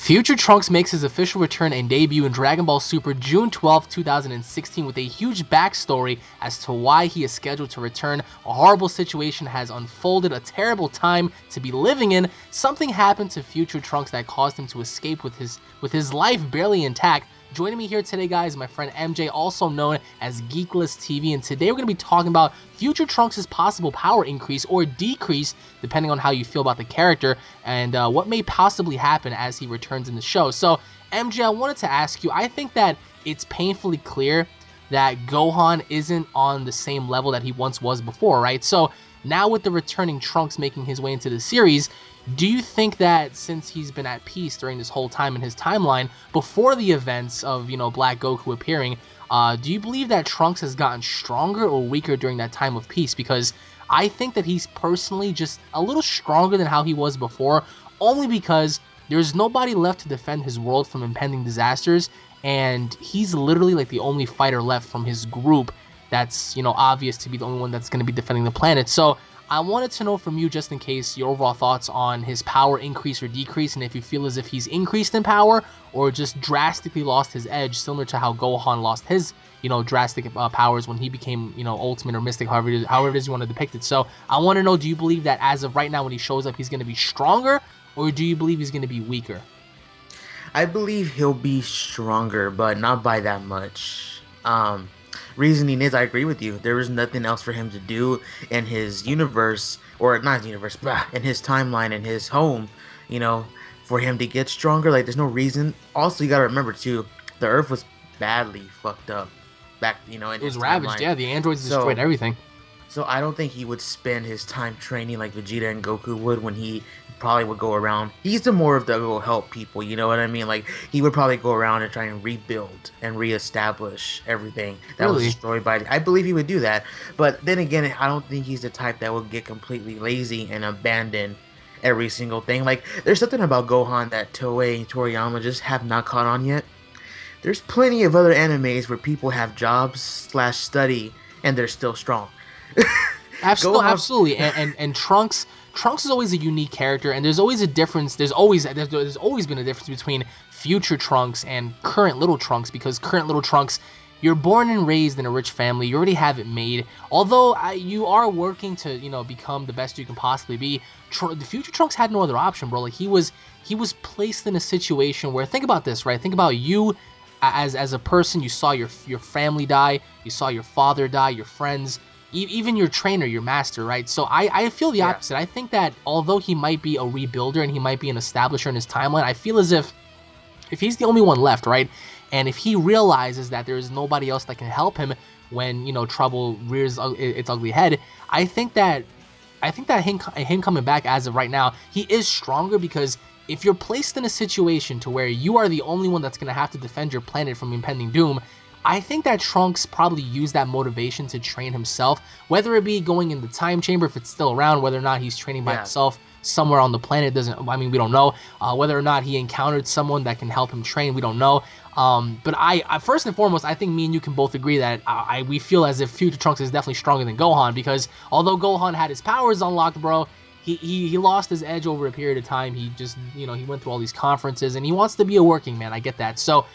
Future Trunks makes his official return and debut in Dragon Ball Super June 12, 2016 with a huge backstory as to why he is scheduled to return. A horrible situation has unfolded, a terrible time to be living in. Something happened to Future Trunks that caused him to escape with his life barely intact. Joining me here today, guys, my friend MJ, also known as Geekless TV, and today we're going to be talking about Future Trunks' possible power increase or decrease, depending on how you feel about the character, and what may possibly happen as he returns in the show. So, MJ, I wanted to ask you, I think that it's painfully clear that Gohan isn't on the same level that he once was before, right? So, now with the returning Trunks making his way into the series, do you think that since he's been at peace during this whole time in his timeline, before the events of, Black Goku appearing, do you believe that Trunks has gotten stronger or weaker during that time of peace? Because I think that he's personally just a little stronger than how he was before, only because there's nobody left to defend his world from impending disasters, and he's literally like the only fighter left from his group that's, obvious to be the only one that's going to be defending the planet. So I wanted to know from you, just in case, your overall thoughts on his power increase or decrease, and if you feel as if he's increased in power or just drastically lost his edge, similar to how Gohan lost his, drastic powers when he became, Ultimate or Mystic, however it is you want to depict it. So I want to know, do you believe that as of right now when he shows up, he's going to be stronger, or do you believe he's going to be weaker? I believe he'll be stronger, but not by that much. Reasoning is, I agree with you. There is nothing else for him to do in his universe, or not his universe, but in his timeline, in his home, for him to get stronger. Like, there's no reason. Also, you gotta remember too, the Earth was badly fucked up back, in It his was ravaged. timeline. Yeah, the androids destroyed everything. So I don't think he would spend his time training like Vegeta and Goku would, when he probably would go around. He's the more of the go help people, you know what I mean? Like, he would probably go around and try and rebuild and reestablish everything that was destroyed by. I believe he would do that, but then again, I don't think he's the type that will get completely lazy and abandon every single thing. Like, there's something about Gohan that Toei and Toriyama just have not caught on yet. There's plenty of other animes where people have jobs / study and they're still strong. Absolutely. And Trunks is always a unique character, and there's always a difference. There's always been a difference between future Trunks and current little Trunks, because current little Trunks, you're born and raised in a rich family. You already have it made. Although you are working to, become the best you can possibly be, the future Trunks had no other option, bro. Like, he was placed in a situation where, think about this, right? Think about you as a person. You saw your family die. You saw your father die, your friends, even your trainer, your master, right? So I feel the opposite. I think that although he might be a rebuilder and he might be an establisher in his timeline, I feel as if he's the only one left, right? And if he realizes that there's nobody else that can help him when, trouble rears its ugly head, I think that him coming back as of right now, he is stronger, because if you're placed in a situation to where you are the only one that's going to have to defend your planet from impending doom, I think that Trunks probably used that motivation to train himself, whether it be going in the time chamber, if it's still around, whether or not he's training by himself somewhere on the planet, we don't know. Whether or not he encountered someone that can help him train, we don't know. But I first and foremost, I think me and you can both agree that we feel as if Future Trunks is definitely stronger than Gohan, because although Gohan had his powers unlocked, bro, he lost his edge over a period of time. He just, he went through all these conferences, and he wants to be a working man. I get that. So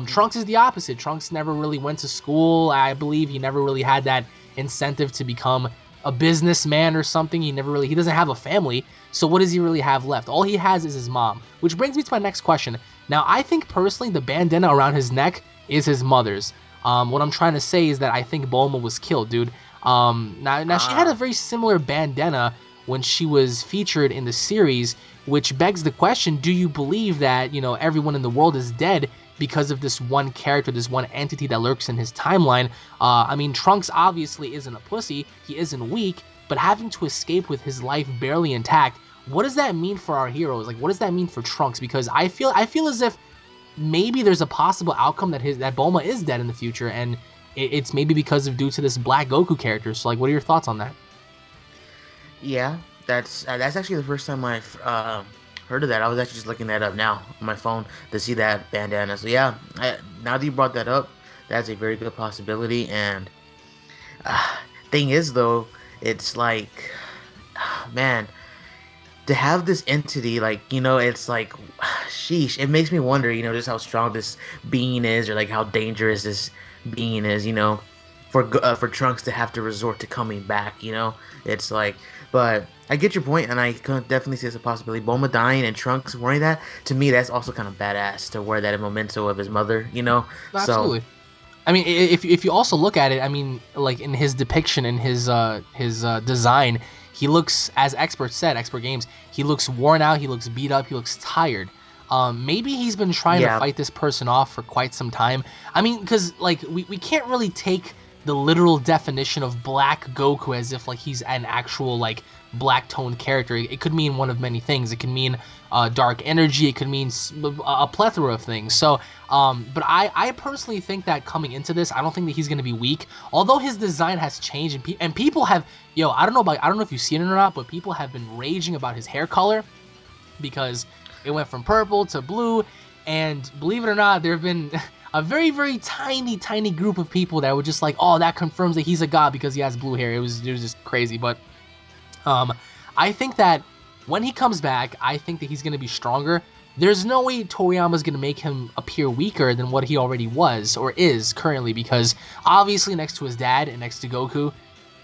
Trunks is the opposite. Trunks never really went to school. I believe he never really had that incentive to become a businessman or something. He doesn't have a family. So what does he really have left? All he has is his mom, which brings me to my next question. Now, I think personally the bandana around his neck is his mother's. What I'm trying to say is that I think Bulma was killed, dude. Now she had a very similar bandana when she was featured in the series, which begs the question, do you believe that, everyone in the world is dead because of this one character, this one entity that lurks in his timeline? Trunks obviously isn't a pussy, he isn't weak, but having to escape with his life barely intact, what does that mean for our heroes? Like, what does that mean for Trunks? Because I feel as if maybe there's a possible outcome that Bulma is dead in the future, and it's maybe due to this Black Goku character. So, like, what are your thoughts on that? Yeah, that's actually the first time I've heard of that. I was actually just looking that up now on my phone to see that bandana. So yeah, now that you brought that up, that's a very good possibility. And thing is, though, it's like, man, to have this entity, like, it's like, sheesh, it makes me wonder, just how strong this being is, or like how dangerous this being is, for Trunks to have to resort to coming back. It's like, but I get your point, and I can definitely see it's a possibility. Bulma dying and Trunks wearing that, to me, that's also kind of badass to wear that in memento of his mother. So Absolutely. I mean, if you also look at it, I mean, like in his depiction, in his design, he looks, as expert games, he looks worn out, he looks beat up, he looks tired. Maybe he's been trying to yeah, fight this person off for quite some time. I mean, because like we can't really take the literal definition of Black Goku as if like he's an actual like black toned character. It could mean one of many things. It could mean dark energy. It could mean a plethora of things. So, but I personally think that coming into this, I don't think that he's going to be weak. Although his design has changed, and people have, I don't know if you've seen it or not, but people have been raging about his hair color because it went from purple to blue, and believe it or not, there have been a very, very tiny group of people that were just like, oh, that confirms that he's a god because he has blue hair. It was just crazy. But I think that when he comes back, I think that he's going to be stronger. There's no way Toriyama's going to make him appear weaker than what he already was or is currently, because obviously next to his dad and next to Goku,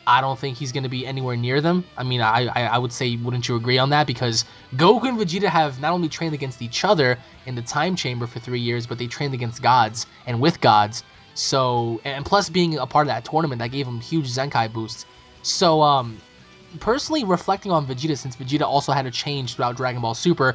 I don't think he's going to be anywhere near them. I mean, I would say, wouldn't you agree on that? Because Goku and Vegeta have not only trained against each other in the time chamber for 3 years, but they trained against gods and with gods. So, and plus being a part of that tournament, that gave him huge Zenkai boosts. So, personally reflecting on Vegeta, since Vegeta also had a change throughout Dragon Ball Super,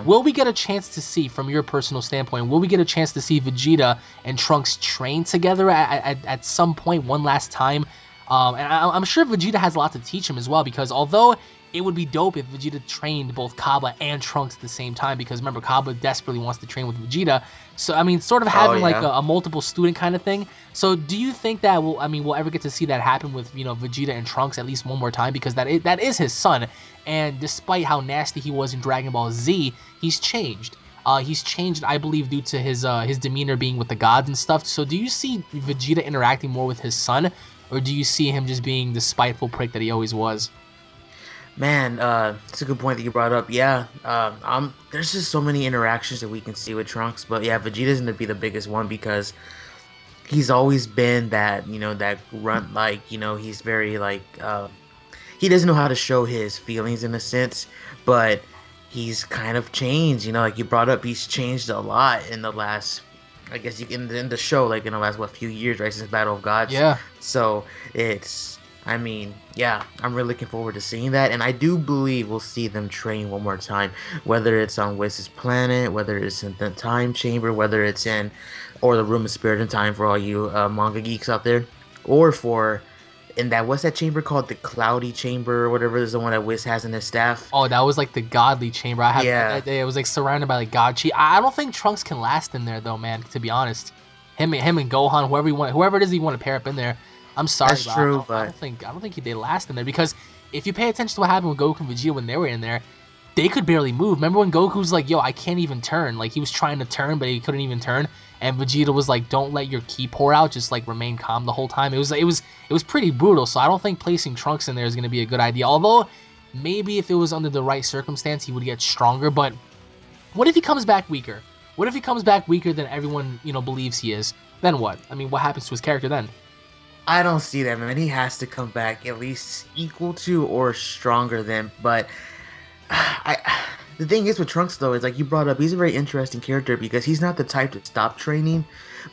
will we get a chance to see, from your personal standpoint, will we get a chance to see Vegeta and Trunks train together at some point one last time? And I'm sure Vegeta has a lot to teach him as well, because although it would be dope if Vegeta trained both Kaba and Trunks at the same time, because remember, Kaba desperately wants to train with Vegeta. So, I mean, sort of having like a multiple student kind of thing. So, do you think that we'll ever get to see that happen with, Vegeta and Trunks at least one more time? Because that is his son. And despite how nasty he was in Dragon Ball Z, he's changed. He's changed, I believe, due to his demeanor being with the gods and stuff. So, do you see Vegeta interacting more with his son? Or do you see him just being the spiteful prick that he always was? Man, it's a good point that you brought up. Yeah, there's just so many interactions that we can see with Trunks, but yeah, Vegeta's gonna be the biggest one because he's always been that, that grunt, like, he's very like, he doesn't know how to show his feelings in a sense, but he's kind of changed. Like you brought up, he's changed a lot in the last, I guess in the show, like in the last few years, right, since Battle of Gods. Yeah. So I mean, yeah, I'm really looking forward to seeing that, and I do believe we'll see them train one more time, whether it's on Whis' planet, whether it's in the time chamber, whether it's or the Room of Spirit and Time for all you manga geeks out there, or in that, what's that chamber called? The Cloudy Chamber or whatever is the one that Whis has in his staff. Oh, that was like the godly chamber. It was like surrounded by like god chi. I don't think Trunks can last in there though, man. To be honest, him and Gohan, whoever it is you want to pair up in there. I'm sorry, that's true, I don't think they last in there, because if you pay attention to what happened with Goku and Vegeta when they were in there, they could barely move. Remember when Goku's like, "Yo, I can't even turn." Like he was trying to turn, but he couldn't even turn. And Vegeta was like, "Don't let your ki pour out. Just like remain calm the whole time." It was pretty brutal. So I don't think placing Trunks in there is going to be a good idea. Although maybe if it was under the right circumstance, he would get stronger. But what if he comes back weaker? What if he comes back weaker than everyone believes he is? Then what? I mean, what happens to his character then? I don't see that, man. He has to come back at least equal to or stronger than. But the thing is with Trunks, though, is like you brought up, he's a very interesting character because he's not the type to stop training,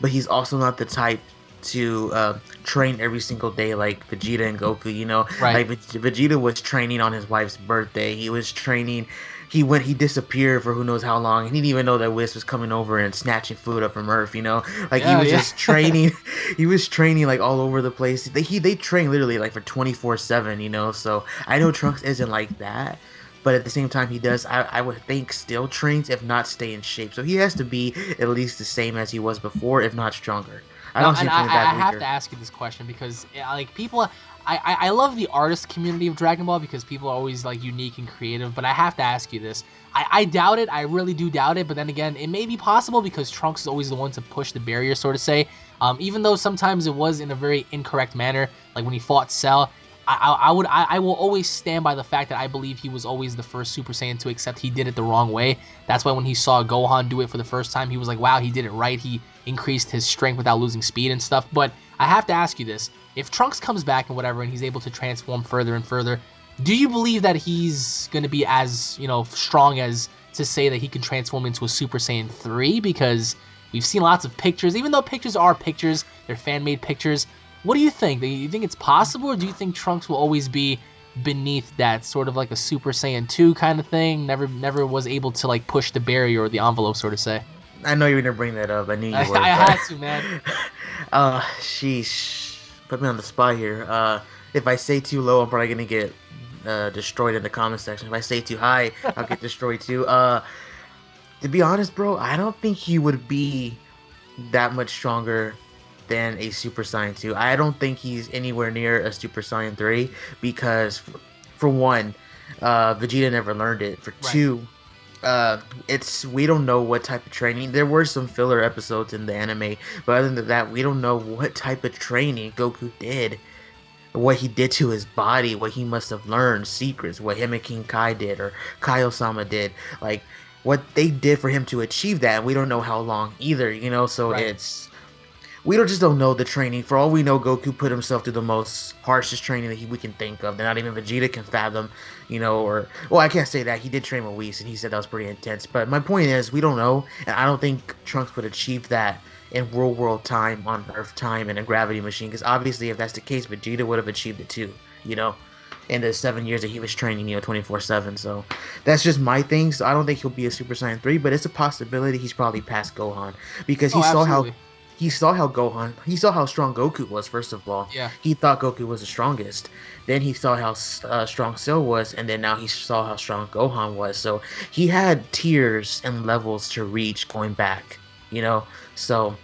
but he's also not the type to train every single day like Vegeta and Goku. Right. Like Vegeta was training on his wife's birthday. He was training. He disappeared for who knows how long. He didn't even know that Whis was coming over and snatching food up from Earth, Like he was just training. He was training like all over the place. They train literally like for 24/7, So I know Trunks isn't like that, but at the same time he does, I would think, still trains, if not stay in shape. So he has to be at least the same as he was before, if not stronger. I don't see him coming back weaker. I have to ask you this question because like people, I love the artist community of Dragon Ball because people are always like unique and creative, but I have to ask you this. I doubt it. I really do doubt it. But then again, it may be possible because Trunks is always the one to push the barrier, so to say. Even though sometimes it was in a very incorrect manner, like when he fought Cell. I will always stand by the fact that I believe he was always the first Super Saiyan 2, except he did it the wrong way. That's why when he saw Gohan do it for the first time, he was like, wow, he did it right. He increased his strength without losing speed and stuff. But I have to ask you this. If Trunks comes back and whatever, and he's able to transform further and further, do you believe that he's going to be as, strong as to say that he can transform into a Super Saiyan 3? Because we've seen lots of pictures. Even though pictures are pictures, they're fan-made pictures. What do you think? Do you think it's possible, or do you think Trunks will always be beneath that, sort of like a Super Saiyan 2 kind of thing? Never was able to like push the barrier or the envelope, so to say. I know you were gonna bring that up. I knew you were. I had to, man. Sheesh. Put me on the spot here. If I say too low, I'm probably gonna get destroyed in the comment section. If I say too high, I'll get destroyed too. To be honest, bro, I don't think he would be that much stronger than a Super Saiyan 2. I don't think he's anywhere near a Super Saiyan 3 because, for one, Vegeta never learned it. For two, we don't know what type of training. There were some filler episodes in the anime, but other than that, we don't know what type of training Goku did. What he did to his body, what he must have learned, secrets, what him and King Kai did, or Kaiosama did, like what they did for him to achieve that, and we don't know how long either, so we don't know the training. For all we know, Goku put himself through the most harshest training that we can think of, that not even Vegeta can fathom, I can't say that, he did train with Whis, and he said that was pretty intense, but my point is, we don't know, and I don't think Trunks would achieve that in real world time, on Earth time, in a gravity machine, because obviously if that's the case, Vegeta would have achieved it too, in the 7 years that he was training, 24/7. So that's just my thing. So I don't think he'll be a Super Saiyan 3, but it's a possibility he's probably past Gohan, because he saw how strong Goku was. First of all, he thought Goku was the strongest. Then he saw how strong Cell was, and then now he saw how strong Gohan was. So he had tiers and levels to reach going back, So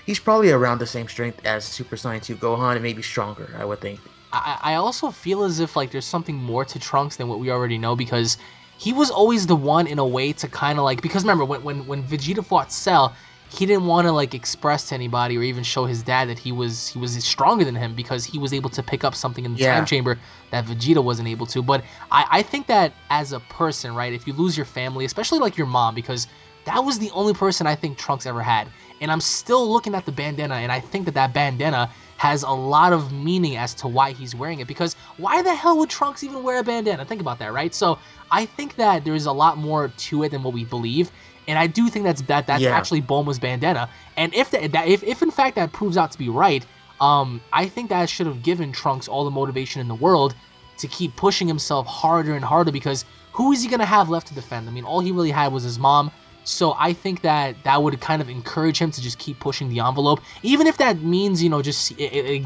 he's probably around the same strength as Super Saiyan 2 Gohan, and maybe stronger, I would think. I also feel as if like there's something more to Trunks than what we already know, because he was always the one in a way to kind of like, because remember when Vegeta fought Cell, he didn't want to like express to anybody or even show his dad that he was stronger than him, because he was able to pick up something in the time chamber that Vegeta wasn't able to. But I think that as a person, right, if you lose your family, especially like your mom, because that was the only person I think Trunks ever had. And I'm still looking at the bandana, and I think that bandana has a lot of meaning as to why he's wearing it. Because why the hell would Trunks even wear a bandana? Think about that, right? So I think that there's a lot more to it than what we believe. And I do think that's actually Bulma's bandana. And if in fact that proves out to be right, I think that should have given Trunks all the motivation in the world to keep pushing himself harder and harder, because who is he going to have left to defend? I mean, all he really had was his mom. So I think that would kind of encourage him to just keep pushing the envelope, even if that means, just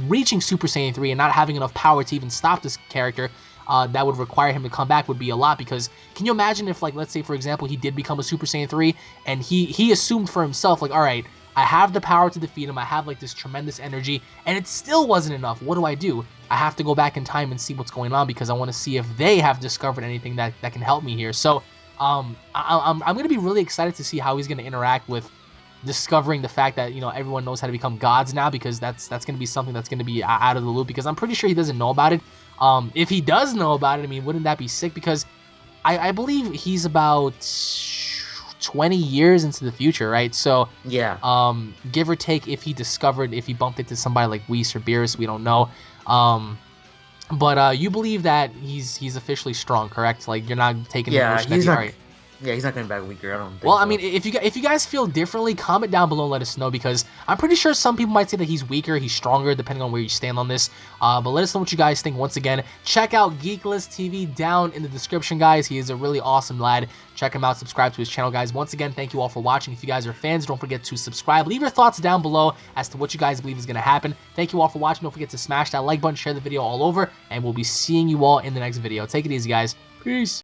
reaching Super Saiyan 3 and not having enough power to even stop this character. That would require him to come back would be a lot, because can you imagine if, like, let's say, for example, he did become a Super Saiyan 3 and he assumed for himself, like, all right, I have the power to defeat him, I have, like, this tremendous energy, and it still wasn't enough. What do? I have to go back in time and see what's going on, because I want to see if they have discovered anything that can help me here. So I'm going to be really excited to see how he's going to interact with discovering the fact that, everyone knows how to become gods now, because that's going to be something that's going to be out of the loop, because I'm pretty sure he doesn't know about it. If he does know about it, I mean, wouldn't that be sick? Because I believe he's about 20 years into the future, right? So give or take, if he bumped into somebody like Whis or Beerus, we don't know. But you believe that he's officially strong, correct? Like, you're not taking the notion that he's not. Yeah, he's not coming back weaker. I don't think. Well, so. I mean, if you guys feel differently, comment down below and let us know, because I'm pretty sure some people might say that he's weaker, he's stronger, depending on where you stand on this. But let us know what you guys think. Once again, check out Geekless TV down in the description, guys. He is a really awesome lad. Check him out. Subscribe to his channel, guys. Once again, thank you all for watching. If you guys are fans, don't forget to subscribe. Leave your thoughts down below as to what you guys believe is going to happen. Thank you all for watching. Don't forget to smash that like button, share the video all over, and we'll be seeing you all in the next video. Take it easy, guys. Peace.